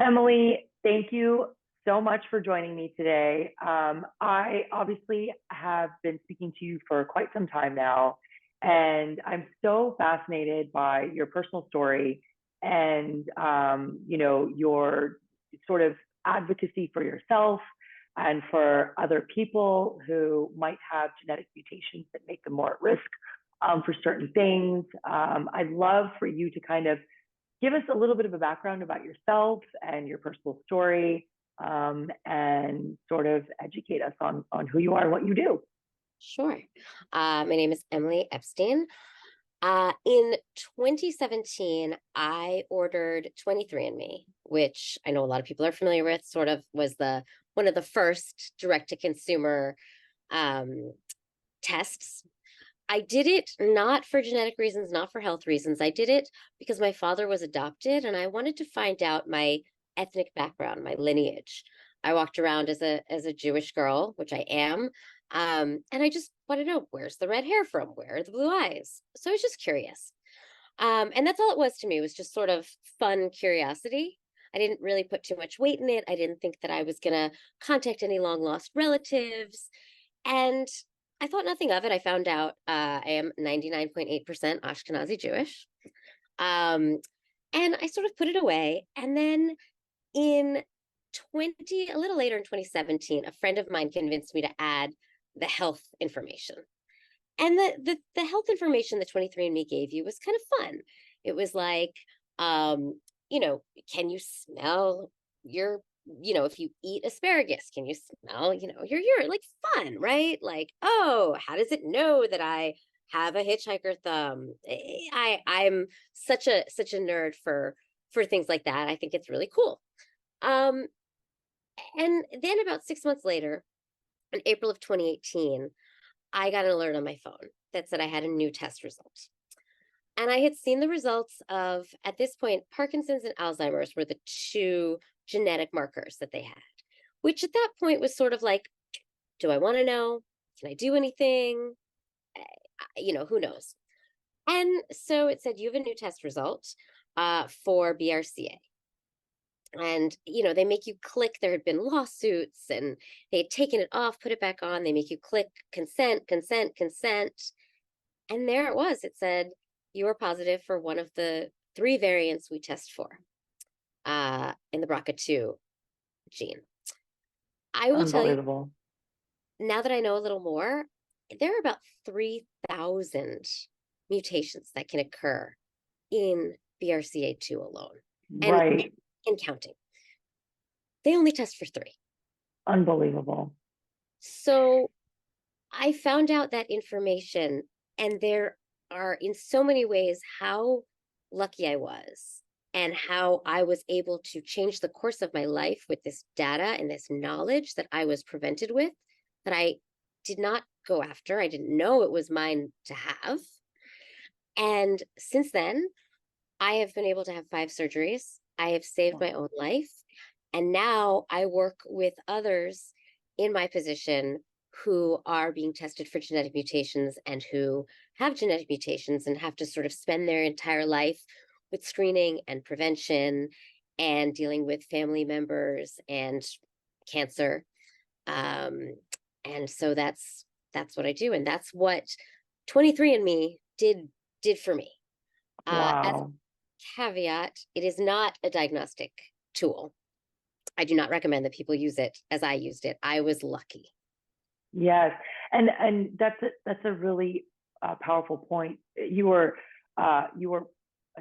Emily, thank you so much for joining me today. I obviously have been speaking to you for quite some time now, and I'm so fascinated by your personal story and your sort of advocacy for yourself and for other people who might have genetic mutations that make them more at risk for certain things. I'd love for you to kind of give us a little bit of a background about yourself and your personal story, and sort of educate us on who you are and what you do. Sure. My name is Emily Epstein. In 2017, I ordered 23andMe, which I know a lot of people are familiar with, sort of was the one of the first direct to consumer um, tests. I did it not for genetic reasons, not for health reasons. I did it because my father was adopted and I wanted to find out my ethnic background, my lineage. I walked around as a Jewish girl, which I am. And I just want to know, where's the red hair from? Where are the blue eyes? So I was just curious. And that's all it was to me. It was just sort of fun curiosity. I didn't really put too much weight in it. I didn't think that I was going to contact any long lost relatives. And I thought nothing of it. I found out I am 99.8% Ashkenazi Jewish. Um, and I sort of put it away. And then in a little later in 2017, a friend of mine convinced me to add the health information. And the health information that 23andMe gave you was kind of fun. It was like, um, can you smell your, if you eat asparagus, can you smell, your urine? Like fun, right? Like, oh, how does it know that I have a hitchhiker thumb? I'm such a nerd for things like that. I think it's really cool. Um, and then about 6 months later, in April of 2018, I got an alert on my phone that said I had a new test result. And I had seen the results of, at this point, Parkinson's and Alzheimer's were the two genetic markers that they had, which at that point was sort of like, do I want to know? Can I do anything? Who knows? And so it said, you have a new test result for BRCA. And they make you click. There had been lawsuits and they had taken it off, put it back on. They make you click consent, consent, consent. And there it was. It said you were positive for one of the three variants we test for in the BRCA2 gene. I will tell you, Unbelievable. now that I know a little more, there are about 3,000 mutations that can occur in BRCA2 alone, and Right. counting. They only test for three. Unbelievable. So I found out that information, and there are, in so many ways, how lucky I was and how I was able to change the course of my life with this data and this knowledge that I was prevented with, that I did not go after. I didn't know it was mine to have. And since then, I have been able to have 5 surgeries. I have saved my own life. And now I work with others in my position who are being tested for genetic mutations and who have genetic mutations and have to sort of spend their entire life with screening and prevention and dealing with family members and cancer. Um, and so that's what I do. And that's what 23andMe did for me. As Wow. a caveat, it is not a diagnostic tool. I do not recommend that people use it as I used it. I was lucky. Yes, and that's a really powerful point. You were, I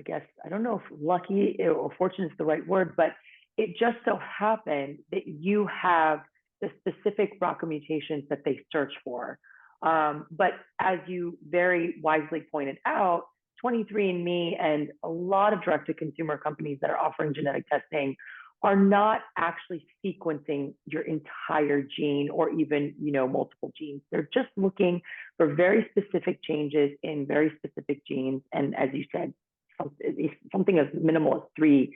guess, I don't know if lucky or fortunate is the right word, but it just so happened that you have the specific BRCA mutations that they search for. But as you very wisely pointed out, 23andMe and a lot of direct-to-consumer companies that are offering genetic testing are not actually sequencing your entire gene or even, multiple genes. They're just looking for very specific changes in very specific genes. And as you said, something as minimal as three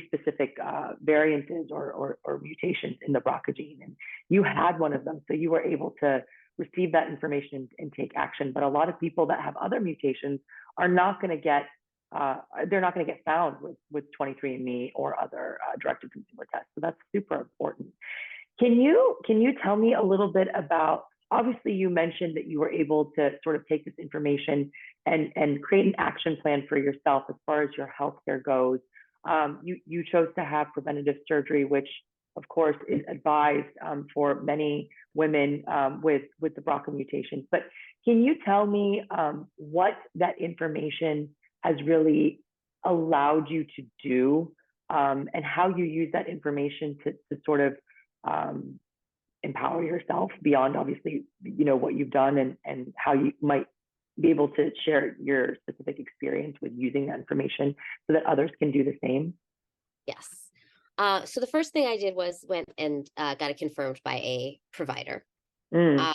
specific variances or mutations in the BRCA gene. And you had one of them, so you were able to receive that information and take action. But a lot of people that have other mutations are not going to get they're not going to get found with 23andMe or other direct-to-consumer tests. So that's super important. Can you tell me a little bit about, obviously you mentioned that you were able to sort of take this information and create an action plan for yourself as far as your healthcare goes. You chose to have preventative surgery, which of course is advised for many women with the BRCA mutations. But can you tell me what that information has really allowed you to do, and how you use that information to sort of empower yourself beyond obviously, what you've done, and how you might be able to share your specific experience with using that information so that others can do the same? Yes. So the first thing I did was went and got it confirmed by a provider Mm, um,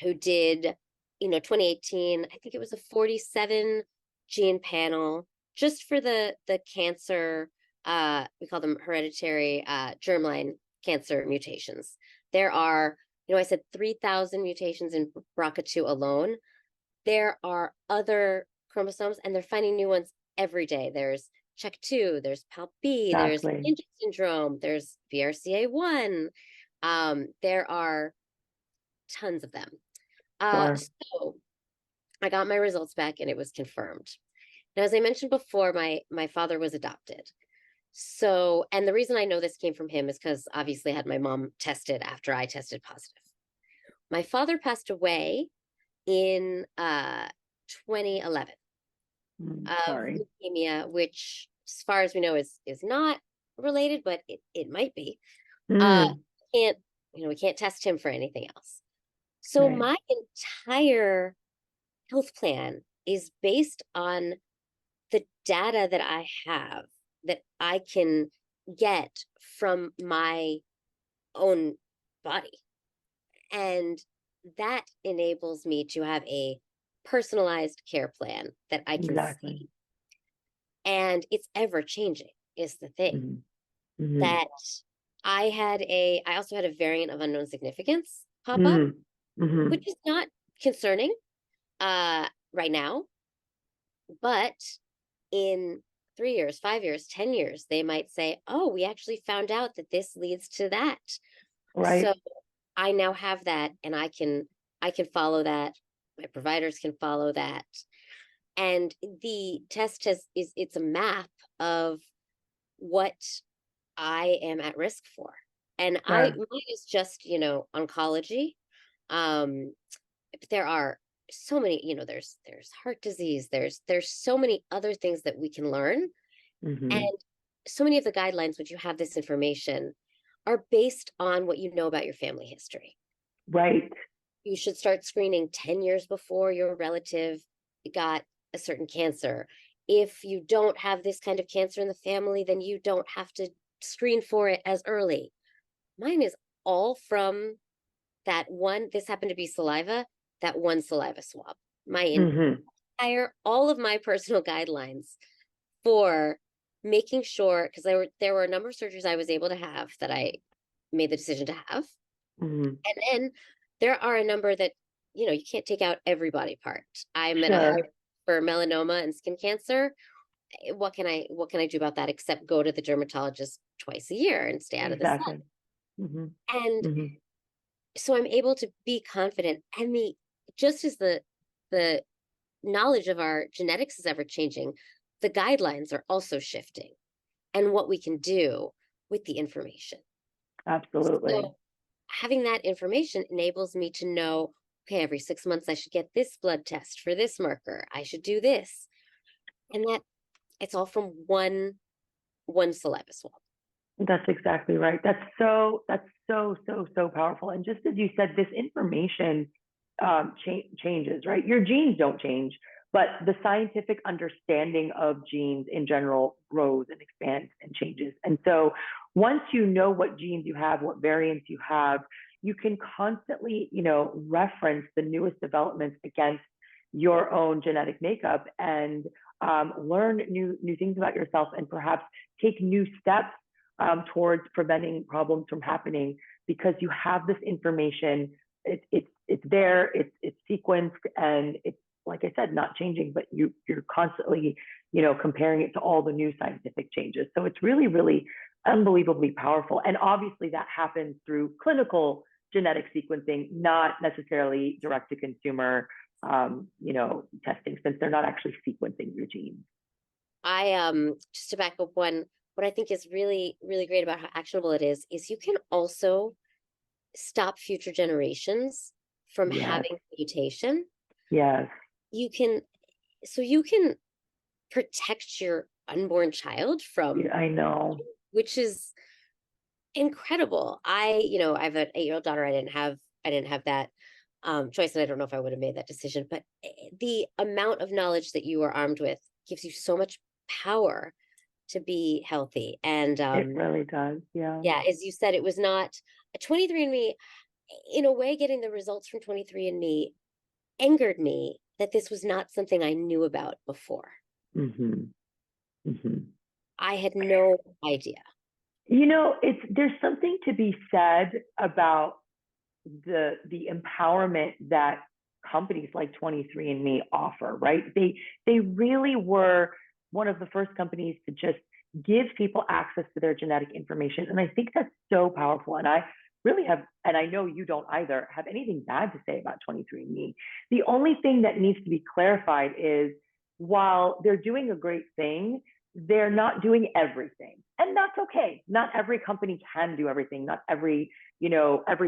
who did, 2018, I think it was a 47 gene panel just for the cancer. We call them hereditary germline cancer mutations. There are, I said 3,000 mutations in BRCA2 alone. There are other chromosomes, and they're finding new ones every day. There's CHEK2, there's PALB, there's exactly. Lynch syndrome, there's BRCA1. There are tons of them. Sure. So I got my results back and it was confirmed. Now, as I mentioned before, my father was adopted. So, and the reason I know this came from him is because obviously I had my mom tested after I tested positive. My father passed away in 2011 of Sorry. leukemia, which, as far as we know, is not related, but it might be. Mm, Can't we can't test him for anything else. So right. my entire health plan is based on the data that I have, that I can get from my own body. And that enables me to have a personalized care plan that I can Exactly. see. And it's ever changing, is the thing. Hmm. Hmm. That I also had a variant of unknown significance pop up, Hmm. Hmm. which is not concerning right now, but in 3 years, 5 years, 10 years, they might say, oh, we actually found out that this leads to that. So Right. I now have that, and I can follow that. My providers can follow that. And the test it's a map of what I am at risk for. And Sure. mine is just, oncology. But there are so many, there's heart disease, there's so many other things that we can learn. And Hmm. so many of the guidelines, which you have this information, are based on what you know about your family history. Right. You should start screening 10 years before your relative got a certain cancer. If you don't have this kind of cancer in the family, then you don't have to screen for it as early. Mine is all from that one. This happened to be saliva, that one saliva swab. My Hmm. all of my personal guidelines for making sure, because there were a number of surgeries I was able to have that I made the decision to have. Hmm. And then there are a number that, you can't take out every body part. I'm at a high Sure. risk for melanoma and skin cancer. What can I do about that except go to the dermatologist twice a year and stay out of the sun? Exactly. Hmm. And Hmm. so I'm able to be confident. And just as the knowledge of our genetics is ever changing, the guidelines are also shifting, and what we can do with the information. Absolutely. So having that information enables me to know, okay, every 6 months I should get this blood test for this marker. I should do this. And that it's all from one saliva swab. That's exactly right. That's so powerful. And just as you said, this information changes, right? Your genes don't change, but the scientific understanding of genes in general grows and expands and changes. And so once you know what genes you have, what variants you have, you can constantly, reference the newest developments against your own genetic makeup and learn new things about yourself and perhaps take new steps towards preventing problems from happening because you have this information. It's there. It's sequenced and it's like I said, not changing, but you're constantly, comparing it to all the new scientific changes. So it's really, really unbelievably powerful. And obviously that happens through clinical genetic sequencing, not necessarily direct to consumer, testing, since they're not actually sequencing your genes. I just to back up what I think is really, really great about how actionable it is you can also stop future generations from Yes, having mutation. yes, You can you can protect your unborn child from, yeah, I know. which is incredible. I have an 8-year-old daughter. I didn't have that choice, and I don't know if I would have made that decision, but the amount of knowledge that you are armed with gives you so much power to be healthy. And It really does. Yeah. yeah, as you said, it was not a 23andMe. In a way, getting the results from 23andMe angered me that this was not something I knew about before. Hmm. Hmm. I had no idea. There's something to be said about the empowerment that companies like 23andMe offer, right? They really were one of the first companies to just give people access to their genetic information. And I think that's so powerful. And I really have, and I know you don't either, have anything bad to say about 23andMe. The only thing that needs to be clarified is while they're doing a great thing, they're not doing everything. And that's okay. Not every company can do everything. Not every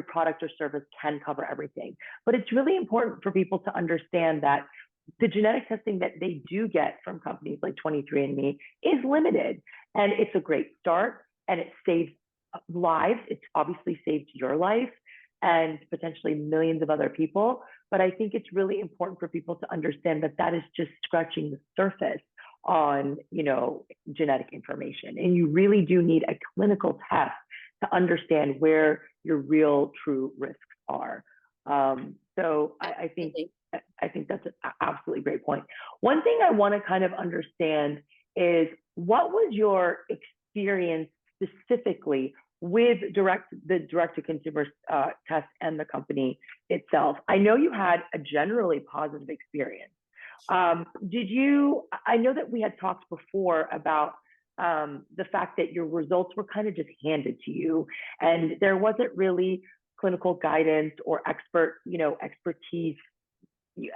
product or service can cover everything. But it's really important for people to understand that the genetic testing that they do get from companies like 23andMe is limited. And it's a great start, and it saves lives. It's obviously saved your life and potentially millions of other people. But I think it's really important for people to understand that that is just scratching the surface on, genetic information. And you really do need a clinical test to understand where your real true risks are. So I think that's an absolutely great point. One thing I want to kind of understand is what was your experience specifically with the direct to consumer test and the company itself? I know you had a generally positive experience. I know that we had talked before about the fact that your results were kind of just handed to you, and there wasn't really clinical guidance or expertise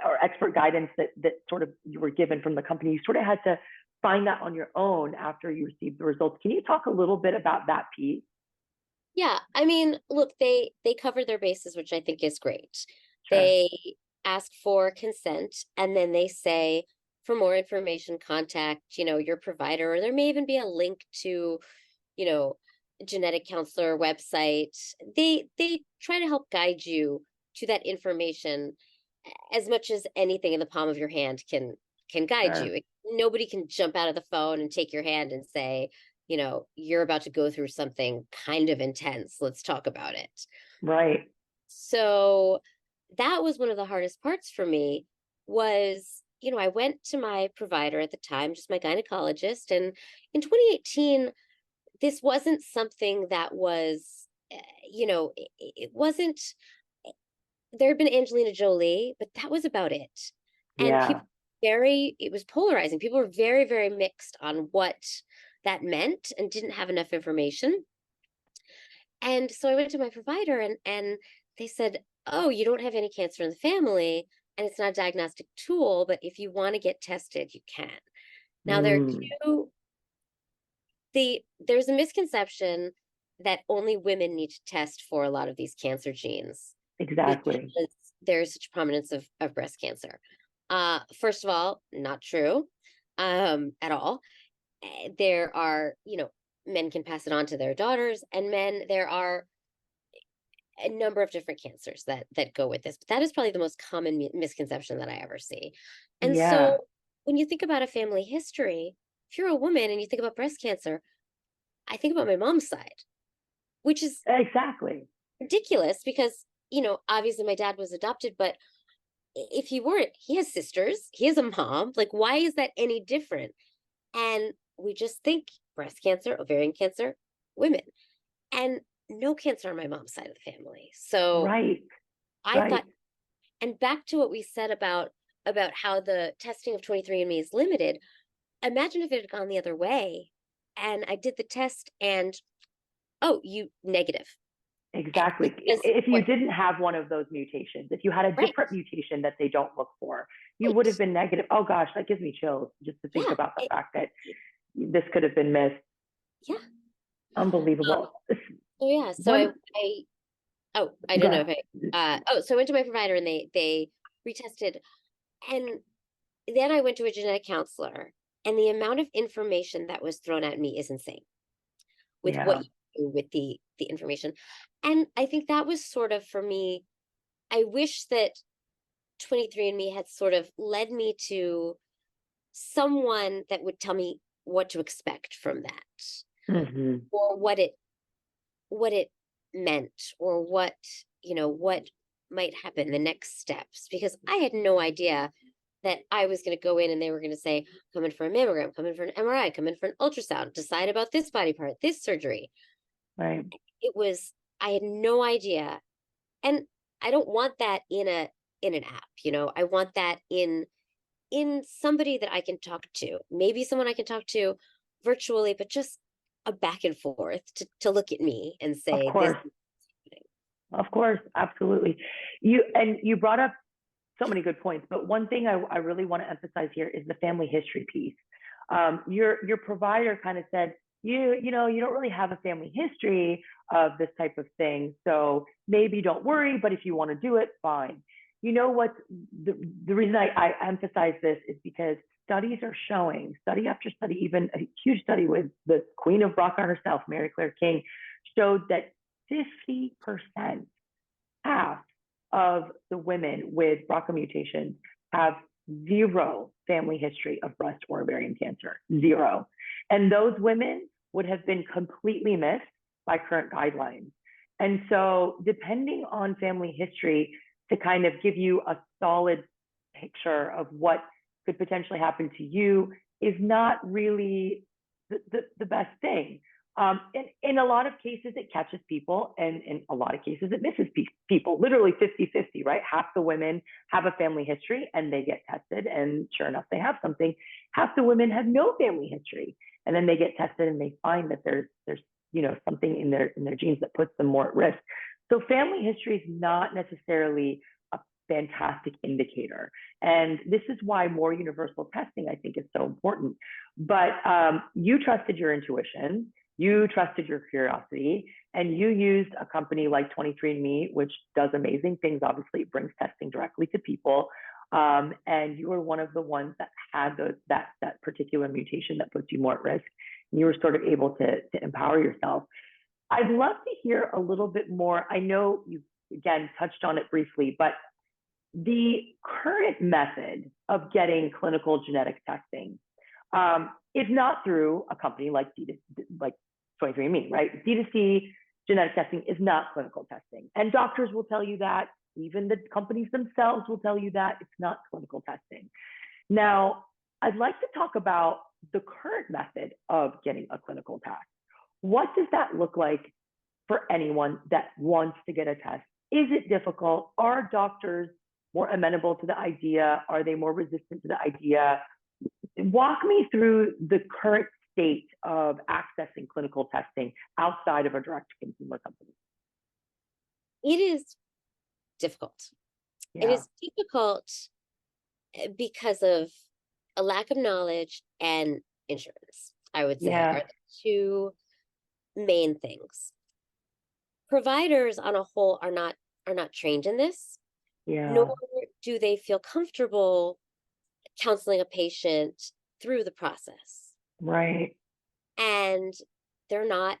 or expert guidance that sort of you were given from the company. You sort of had to find that on your own after you received the results. Can you talk a little bit about that piece? Yeah, I mean, look, they cover their bases, which I think is great. Sure. They ask for consent, and then they say, for more information, contact, your provider, or there may even be a link to, you know, genetic counselor website. They try to help guide you to that information as much as anything in the palm of your hand can guide Sure. you. Nobody can jump out of the phone and take your hand and say, you're about to go through something kind of intense. Let's talk about it. Right. So that was one of the hardest parts for me was, I went to my provider at the time, just my gynecologist. And in 2018, this wasn't something that was, it wasn't, there had been Angelina Jolie, but that was about it. And Yeah. it was polarizing. People were very, very mixed on what that meant and didn't have enough information. And so I went to my provider and they said, "Oh, you don't have any cancer in the family and it's not a diagnostic tool, but if you want to get tested, you can." Now Mm, there's a misconception that only women need to test for a lot of these cancer genes exactly. because there's such prominence of breast cancer. First of all, not true at all. There are, men can pass it on to their daughters, and there are a number of different cancers that go with this. But that is probably the most common misconception that I ever see. And Yeah. so when you think about a family history, if you're a woman and you think about breast cancer, I think about my mom's side, which is Exactly. ridiculous because, obviously my dad was adopted, but if he weren't, he has sisters, he has a mom. Like, why is that any different? And we just think breast cancer, ovarian cancer, women, and no cancer on my mom's side of the family. So Right. I Right. thought, and back to what we said about about how the testing of 23andMe is limited. Imagine if it had gone the other way and I did the test and, oh, you negative. Exactly. Because If you what, didn't have one of those mutations, if you had a right, different mutation that they don't look for, you would have right. been negative. Oh gosh, that gives me chills just to think Yeah. about the fact that this could have been missed. Yeah. Unbelievable. So yeah, so One, I go don't know if ahead. so I went to my provider and they retested, and then I went to a genetic counselor, and the amount of information that was thrown at me is insane with what Yeah, you do with the information. And I think that was sort of for me, I wish that 23andMe had sort of led me to someone that would tell me what to expect from that, hmm, or what it meant, or what might happen, the next steps, because I had no idea that I was going to go in and they were going to say, come in for a mammogram, come in for an MRI, come in for an ultrasound, decide about this body part, this surgery. right. It was, I had no idea. And I don't want that in an app, I want that in somebody that I can talk to, maybe someone I can talk to virtually, but just a back and forth to look at me and Of say, this course, is happening. of course, absolutely. You brought up so many good points, but one thing I really want to emphasize here is the family history piece. Your provider kind of said, you know, you don't really have a family history of this type of thing, so maybe don't worry, but if you want to do it, fine. You know what? The reason I emphasize this is because studies are showing, study after study, even a huge study with the Queen of BRCA herself, Mary Claire King, showed that 50%, half of the women with BRCA mutations have zero family history of breast or ovarian cancer, zero. And those women would have been completely missed by current guidelines. And so, depending on family history, to kind of give you a solid picture of what could potentially happen to you is not really the best thing. In a lot of cases, it catches people, and in a lot of cases, it misses people, literally 50-50, right? Half the women have a family history and they get tested, and sure enough, they have something. Half the women have no family history, and then they get tested and they find that there's something in their genes that puts them more at risk. So family history is not necessarily a fantastic indicator. And this is why more universal testing, I think, is so important. But you trusted your intuition, you trusted your curiosity, and you used a company like 23andMe, which does amazing things. Obviously, it brings testing directly to people. And you were one of the ones that had that particular mutation that puts you more at risk. And you were sort of able to empower yourself. I'd love to hear a little bit more. I know you, again, touched on it briefly, but the current method of getting clinical genetic testing is not through a company like 23andMe, right? D2C genetic testing is not clinical testing. And doctors will tell you that. Even the companies themselves will tell you that it's not clinical testing. Now, I'd like to talk about the current method of getting a clinical test. What does that look like for anyone that wants to get a test? Is it difficult? Are doctors more amenable to the idea? Are they more resistant to the idea? Walk me through the current state of accessing clinical testing outside of a direct-to-consumer company. It is difficult. It Yeah, is difficult because of a lack of knowledge and insurance, I would say, are yeah, the two main things. Providers on a whole are not trained in this, nor yeah, do they feel comfortable counseling a patient through the process. right, And they're not,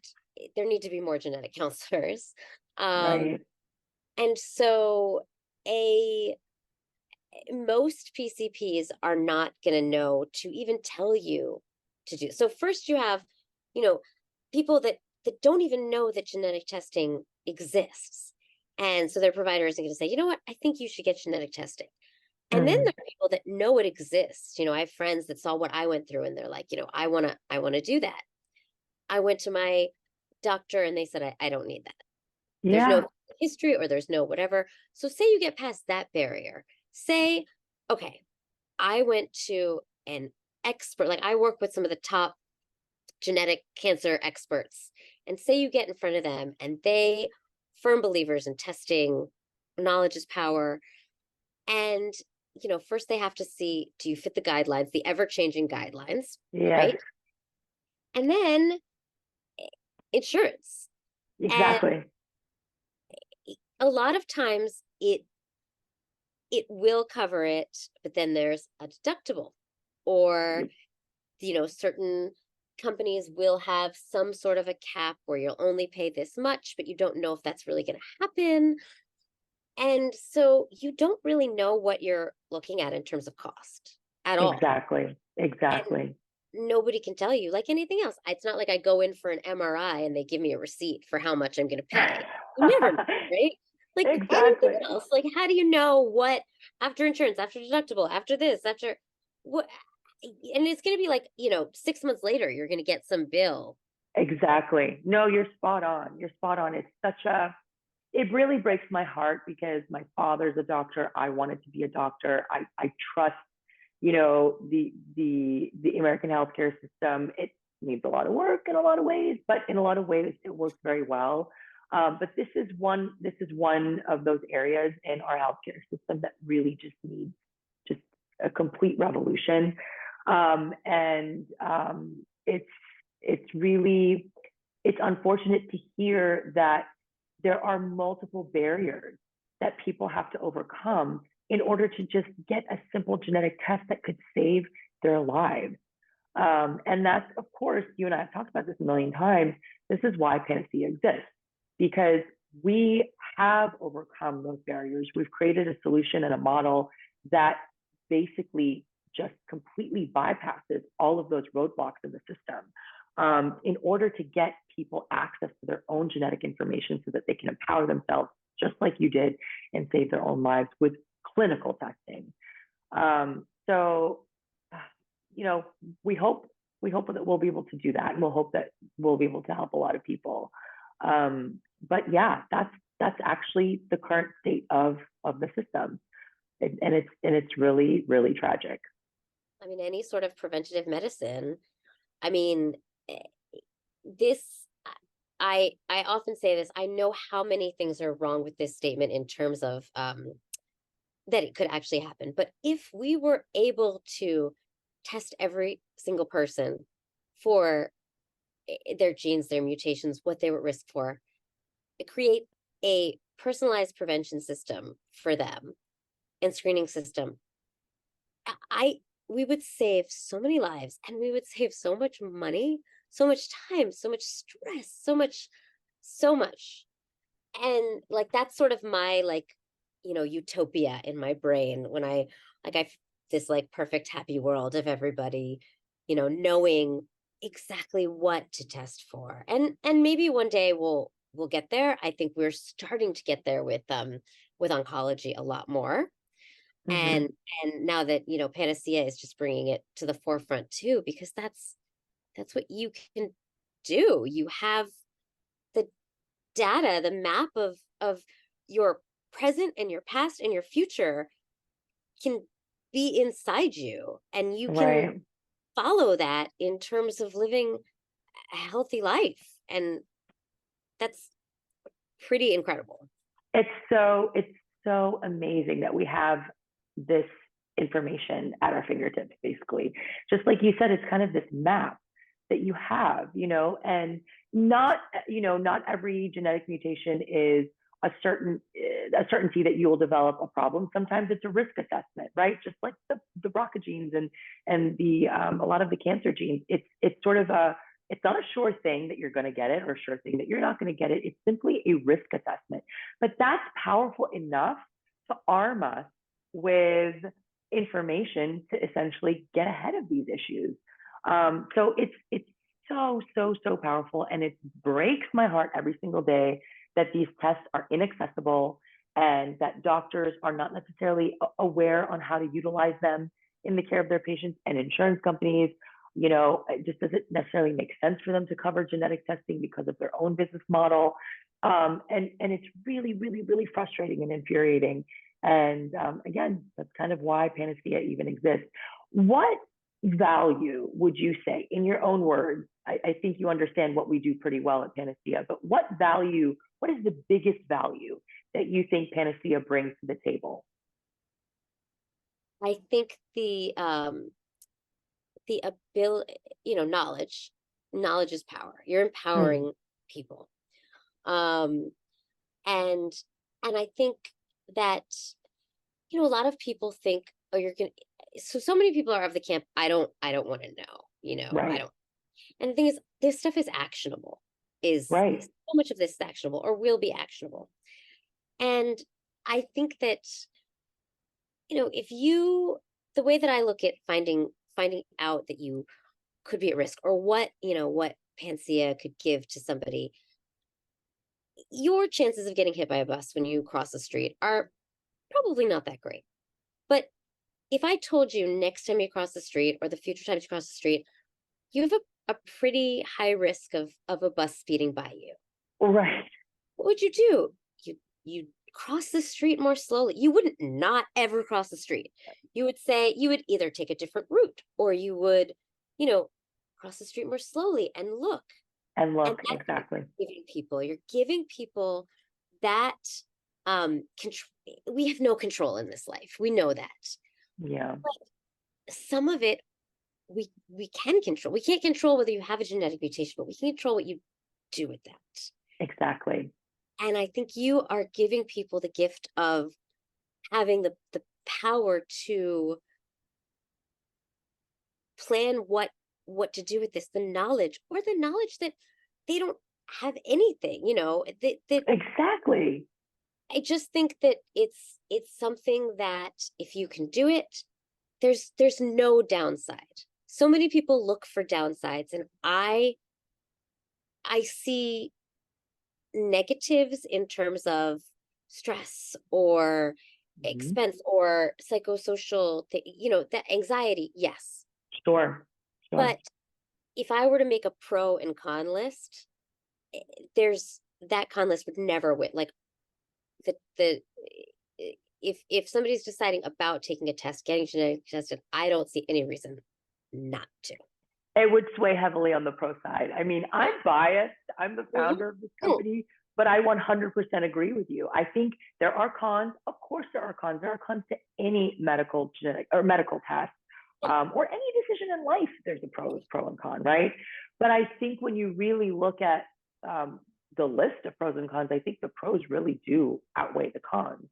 there need to be more genetic counselors. Um, right, and so a most PCPs are not going to know to even tell you to do. So first you have, you know, people that don't even know that genetic testing exists. And so their providers are going to say, you know what, I think you should get genetic testing. And then mm, there are people that know it exists. I have friends that saw what I went through and they're like, I want to do that. I went to my doctor and they said, I don't need that. There's yeah, no history or there's no whatever. So say you get past that barrier. Say, okay, I went to an expert, like I work with some of the top genetic cancer experts, and say you get in front of them and they firm believers in testing, knowledge is power. And, first they have to see, do you fit the guidelines, the ever-changing guidelines, Yes, right? And then insurance. And exactly. a lot of times it will cover it, but then there's a deductible, or certain companies will have some sort of a cap where you'll only pay this much, but you don't know if that's really going to happen. And so you don't really know what you're looking at in terms of cost at all. Exactly. And Exactly. nobody can tell you, like anything else. It's not like I go in for an MRI and they give me a receipt for how much I'm going to pay. You never know, right? Like anything Exactly. else. Like, how do you know what, after insurance, after deductible, after this, after what? And it's going to be like, 6 months later, you're going to get some bill. Exactly. No, you're spot on. You're spot on. It really breaks my heart because my father's a doctor. I wanted to be a doctor. I trust, the American healthcare system. It needs a lot of work in a lot of ways, but in a lot of ways it works very well. But this is one of those areas in our healthcare system that really just needs just a complete revolution. And it's really it's unfortunate to hear that there are multiple barriers that people have to overcome in order to just get a simple genetic test that could save their lives. And that's, of course, you and I have talked about this a million times. This is why Panacea exists, because we have overcome those barriers. We've created a solution and a model that basically just completely bypasses all of those roadblocks in the system, in order to get people access to their own genetic information so that they can empower themselves, just like you did, and save their own lives with clinical testing. So, we hope that we'll be able to do that, and we'll hope that we'll be able to help a lot of people. But yeah, that's actually the current state of the system, and it's really really tragic. I mean, any sort of preventative medicine. I mean, eh, this I often say this. I know how many things are wrong with this statement in terms of that it could actually happen. But if we were able to test every single person for their genes, their mutations, what they were at risk for, create a personalized prevention system for them and screening system, I we would save so many lives, and we would save so much money, so much time, so much stress, so much. And like that's sort of my like, utopia in my brain when I this like perfect happy world of everybody, knowing exactly what to test for. And maybe one day we'll get there. I think we're starting to get there with oncology a lot more. Mm-hmm. And and now that, Panacea is just bringing it to the forefront too, because that's what you can do. You have the data, the map of your present and your past and your future can be inside you, and you can Right. follow that in terms of living a healthy life. And that's pretty incredible. It's so amazing that we have this information at our fingertips, basically. Just like you said, it's kind of this map that you have, and not every genetic mutation is a certainty that you will develop a problem. Sometimes it's a risk assessment, right? Just like the BRCA genes and the a lot of the cancer genes. It's sort of it's not a sure thing that you're going to get it or a sure thing that you're not going to get it. It's simply a risk assessment. But that's powerful enough to arm us with information to essentially get ahead of these issues. So it's so powerful, and it breaks my heart every single day that these tests are inaccessible and that doctors are not necessarily aware on how to utilize them in the care of their patients, and insurance companies, it just doesn't necessarily make sense for them to cover genetic testing because of their own business model. And it's really, really, really frustrating and infuriating. And again, that's kind of why Panacea even exists. What value would you say, in your own words? I think you understand what we do pretty well at Panacea, but what is the biggest value that you think Panacea brings to the table? I think the ability, knowledge is power. You're Mm, empowering people. Um, and I think that, a lot of people think, oh, you're gonna, so many people are of the camp, I don't want to know, I right, don't. And the thing is, this stuff is actionable, is right. so much of this is actionable or will be actionable. And I think that, if you, the way that I look at finding out that you could be at risk, or what Panacea could give to somebody, your chances of getting hit by a bus when you cross the street are probably not that great. But if I told you next time you cross the street or the future times you cross the street, you have a pretty high risk of a bus speeding by you, Right. what would you do? You cross the street more slowly. You wouldn't not ever cross the street. You would say you would either take a different route, or you would, you know, cross the street more slowly and look. And And look, that's what exactly. you're giving people that control. We have no control in this life. We know that. Yeah, But some of it we can control. We can't control whether you have a genetic mutation, but we can control what you do with that. exactly. And I think you are giving people the gift of having the power to plan what to do with this, the knowledge, or the knowledge that they don't have anything, that Exactly. I just think that it's something that if you can do it, there's no downside. So many people look for downsides, and I see negatives in terms of stress or Mhm. expense or psychosocial, that anxiety, yes. Sure, sure. But if I were to make a pro and con list, eh, there's that con list would never win. Like the if somebody's deciding about taking a test, getting genetic tested, I don't see any reason not to. It would sway heavily on the pro side. I mean, I'm biased. I'm the Mhm. founder of this Mm. company, but I 100% agree with you. I think there are cons. Of course, there are cons. There are cons to any medical genetic or medical test, or any decision in life. There's a pro and con, right? But I think when you really look at the list of pros and cons, I think the pros really do outweigh the cons.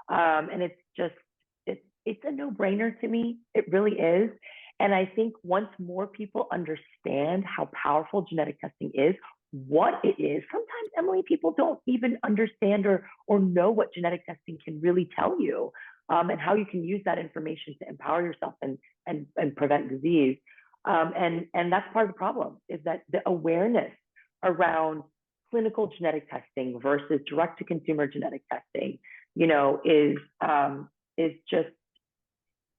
And it's a no-brainer to me. It really is. And I think once more people understand how powerful genetic testing is, what it is, sometimes, Emily, people don't even understand or know what genetic testing can really tell you, and how you can use that information to empower yourself and prevent disease. And that's part of the problem, is that the awareness around clinical genetic testing versus direct to consumer genetic testing, is just,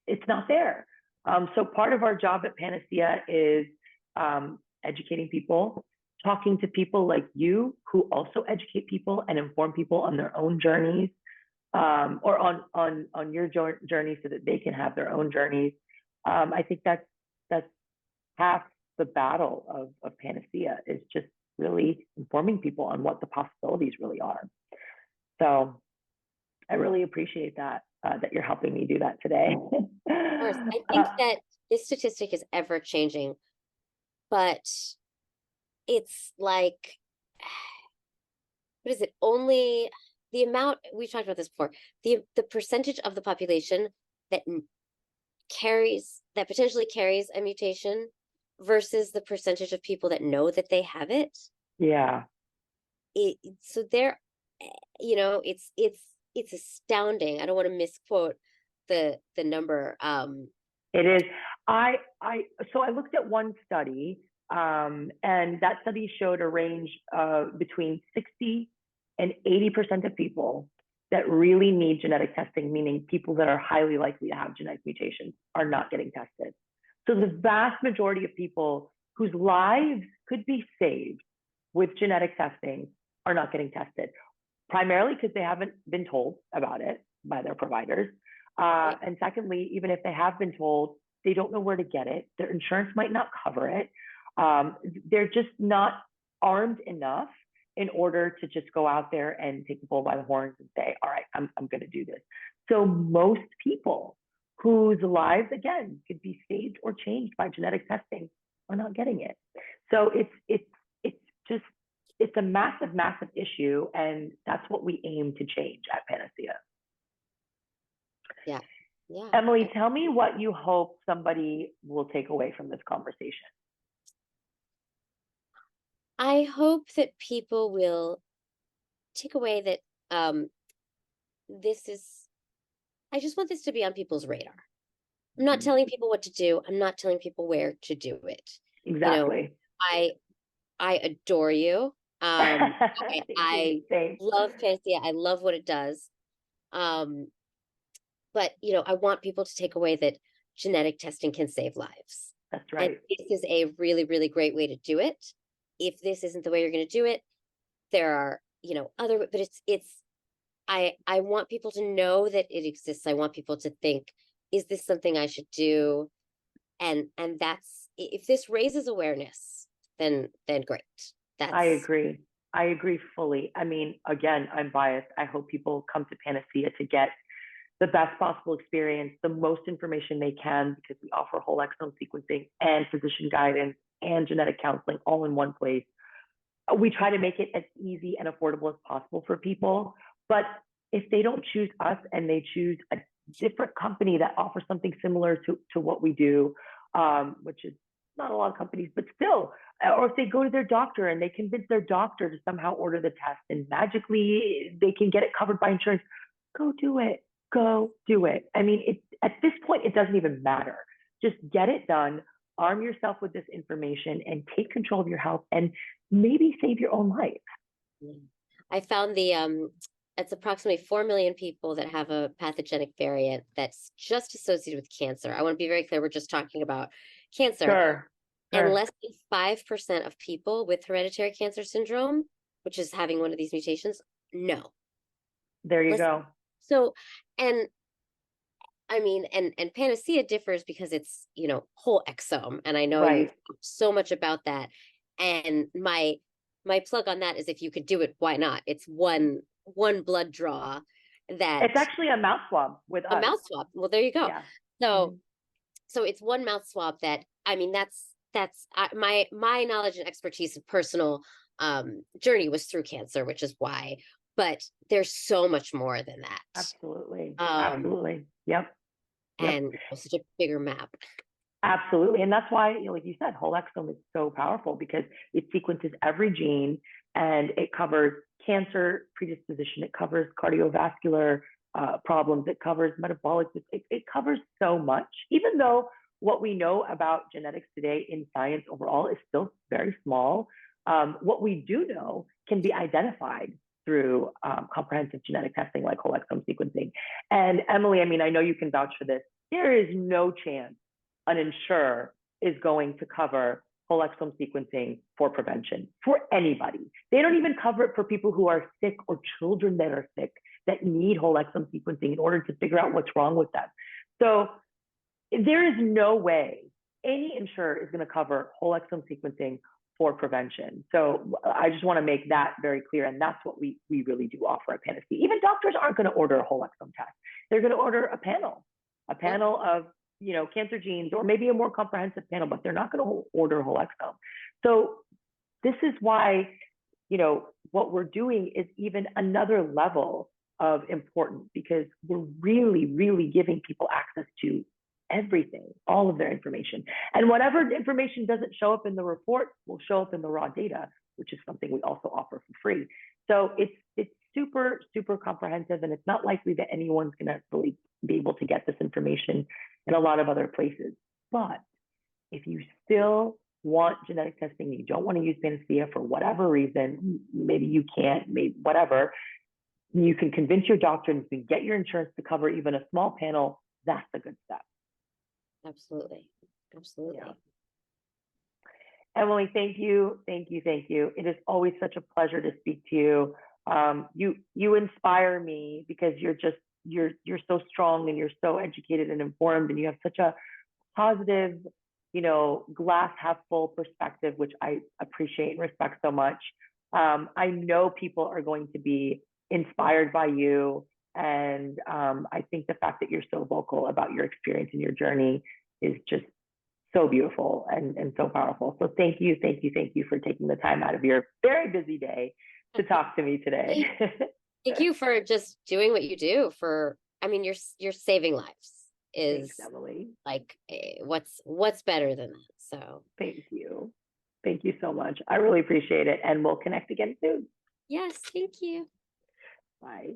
it's not there. So part of our job at Panacea is educating people, talking to people like you who also educate people and inform people on their own journeys, or on your journey, so that they can have their own journeys. I think that's half the battle of Panacea, is just really informing people on what the possibilities really are. So I really appreciate that you're helping me do that today. Of course, I think uh, that this statistic is ever changing, but it's like, what is it? Only the amount, we talked about this before, the percentage of the population that potentially carries a mutation versus the percentage of people that know that they have it. yeah, So there, it's astounding. I don't want to misquote the number. it is. So I looked at one study, and that study showed a range between 60 and 80% of people that really need genetic testing, meaning people that are highly likely to have genetic mutations, are not getting tested. So the vast majority of people whose lives could be saved with genetic testing are not getting tested, primarily because they haven't been told about it. by their providers. Right. And secondly, even if they have been told, they don't know where to get it. Their insurance might not cover it. They're just not armed enough in order to just go out there and take the bull by the horns and say, all right, I'm going to do this. So most people whose lives, again, could be saved or changed by genetic testing are not getting it. So it's a massive, massive issue. And that's what we aim to change at Panacea. Yeah. Yeah. Emily, tell me what you hope somebody will take away from this conversation. I hope that people will take away that this is, I just want this to be on people's radar. I'm not telling people what to do. I'm not telling people where to do it. Exactly. I adore you. I love Panacea. I love what it does. But I want people to take away that genetic testing can save lives. That's right. And this is a really, really great way to do it. If this isn't the way you're going to do it, there are, other, but I want people to know that it exists. I want people to think, is this something I should do? And that's, if this raises awareness, then great. I agree. I agree fully. I mean, again, I'm biased. I hope people come to Panacea to get the best possible experience, the most information they can, because we offer whole exome sequencing and physician guidance and genetic counseling all in one place. We try to make it as easy and affordable as possible for people. But if they don't choose us and they choose a different company that offers something similar to what we do, which is not a lot of companies, but still, or if they go to their doctor and they convince their doctor to somehow order the test and magically they can get it covered by insurance, go do it. Go do it. I mean, at this point, it doesn't even matter. Just get it done, arm yourself with this information and take control of your health and maybe save your own life. I found it's approximately 4 million people that have a pathogenic variant that's just associated with cancer. I want to be very clear. We're just talking about cancer. Sure. And less than 5% of people with hereditary cancer syndrome, which is having one of these mutations, no. There you go. So, and I mean, and Panacea differs because it's, whole exome. And I know you talk so much about that. And my plug on that is, if you could do it, why not? It's one blood draw that it's actually a mouth swab with a mouth swab. Well, there you go. Yeah. So it's one mouth swab that, I mean, that's my knowledge and expertise and personal journey was through cancer, which is why. But there's so much more than that. Absolutely. Absolutely. Yep. And such a bigger map. Absolutely. And that's why, like you said, whole exome is so powerful because it sequences every gene and it covers cancer predisposition. It covers cardiovascular problems. It covers metabolic. It covers so much, even though what we know about genetics today in science overall is still very small. What we do know can be identified through comprehensive genetic testing like whole exome sequencing. And Emily, I mean, I know you can vouch for this. There is no chance an insurer is going to cover whole exome sequencing for prevention for anybody. They don't even cover it for people who are sick or children that are sick that need whole exome sequencing in order to figure out what's wrong with them. So there is no way any insurer is going to cover whole exome sequencing for prevention. So I just want to make that very clear. And that's what we really do offer at Panacea. Even doctors aren't going to order a whole exome test. They're going to order a panel of cancer genes, or maybe a more comprehensive panel, but they're not going to order whole exome. So this is why, what we're doing is even another level of importance, because we're really, really giving people access to everything, all of their information. And whatever information doesn't show up in the report will show up in the raw data, which is something we also offer for free. So it's super, super comprehensive, and it's not likely that anyone's going to really be able to get this information in a lot of other places. But if you still want genetic testing, you don't want to use Panacea for whatever reason, maybe you can't, maybe whatever, you can convince your doctor and you can get your insurance to cover even a small panel. That's a good step. Absolutely. Yeah. Emily, thank you. It is always such a pleasure to speak to you. You inspire me because you're just you're so strong and you're so educated and informed, and you have such a positive, glass half full perspective, which I appreciate and respect so much. I know people are going to be inspired by you. And I think the fact that you're so vocal about your experience and your journey is just so beautiful and so powerful. So thank you, thank you, thank you for taking the time out of your very busy day to talk to me today. Thank you for just doing what you do for, I mean, you're saving lives is Thanks, Emily. like, what's better than that? So Thank you. Thank you so much. I really appreciate it. And we'll connect again soon. yes, thank you. Bye.